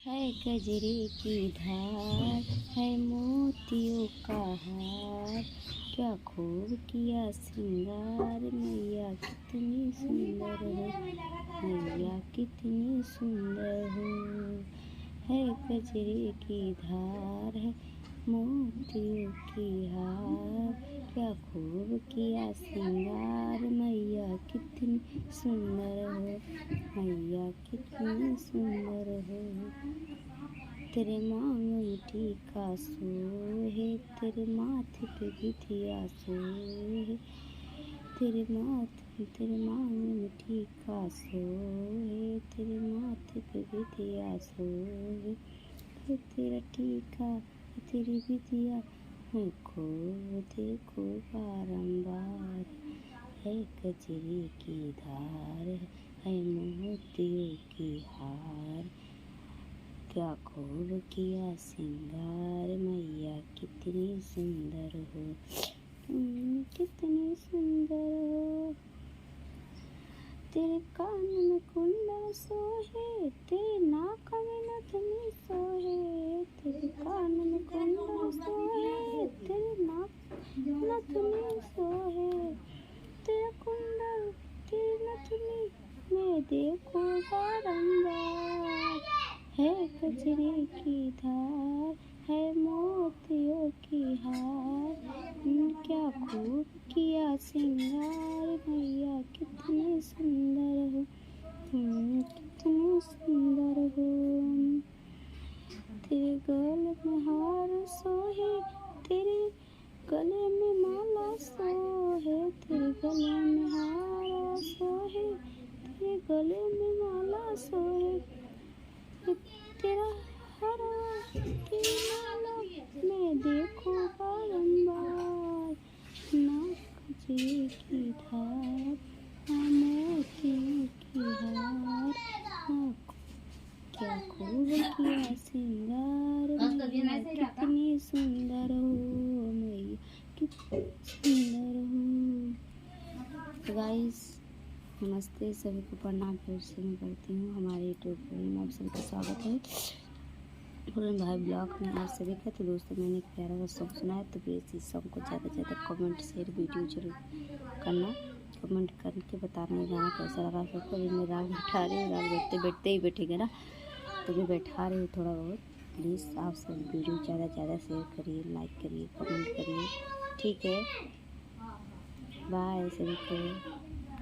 है गजरे की धार, है मोतियों का हार, क्या खूब किया श्रृंगार, मैया कितनी सुंदर हो, मैया कितनी सुंदर हो। है गजरे की धार, है मोतियों की हार, क्या खूब किया श्रृंगार, मैया कितनी सुंदर हो, मैया कितनी सुंदर हो। तेरे मांग में टीका सोहे, तेरे माथे पे बिंदिया सोहे, तेरे मांग में टीका सोहे, तेरे माथे पे बिंदिया सोहे। तेरा टीका तेरी बिंदिया मुझको देखो बारंबार। है गजरे की धार, है मोतियों की हार, क्या खूब किया श्रृंगार, मैया कितनी सुंदर हो, कितनी सुंदर हो। तेरे कान में कुंडल सोहे, तेरे नाक में नथनी सोहे, तेरे कान में कुंडल सोहे, तेरे नाक नथनी सोहे। तेरा कुंडल तेरी नथनी मैं देखो बारंबार। है गजरे की धार, है मोतियों की हार, क्या खूब किया श्रृंगार, मैया कितनी सुंदर हो, कितनी सुंदर हो। तेरे गले में हार सोहे, तेरे गले में माला सोहे, तेरे गले में हार सोहे, तेरे गले में माला सोहे। तेरा हरा की माला मैं देखो बारंबार। नाक गजरे की धार, मोतियों की हार, क्या खूब किया श्रृंगार, मैया कितनी सुंदर हो, मैया कितनी सुंदर हो। तो गाइस नमस्ते, सभी को प्रणाम फिर से मैं करती हूँ हमारे यूट्यूब पर में आप सभी का स्वागत है पूरन भाई ब्लॉग में आप सभी का। तो दोस्तों मैंने एक प्यारा सा सॉन्ग सुना है, तो प्लीज़ इस सॉन्ग को ज़्यादा से ज़्यादा कमेंट शेयर वीडियो जरूर करना, कमेंट करके बताना ये गाना कैसा लगा सबको। अभी मैं राग बैठा रही हूँ, राग बैठते बैठते ही बैठेंगे ना, तो मैं बैठा रही हूँ थोड़ा बहुत। प्लीज़ आप सब वीडियो ज़्यादा से ज़्यादा शेयर करिए, लाइक करिए, कमेंट करिए, ठीक है। बाय सभी को।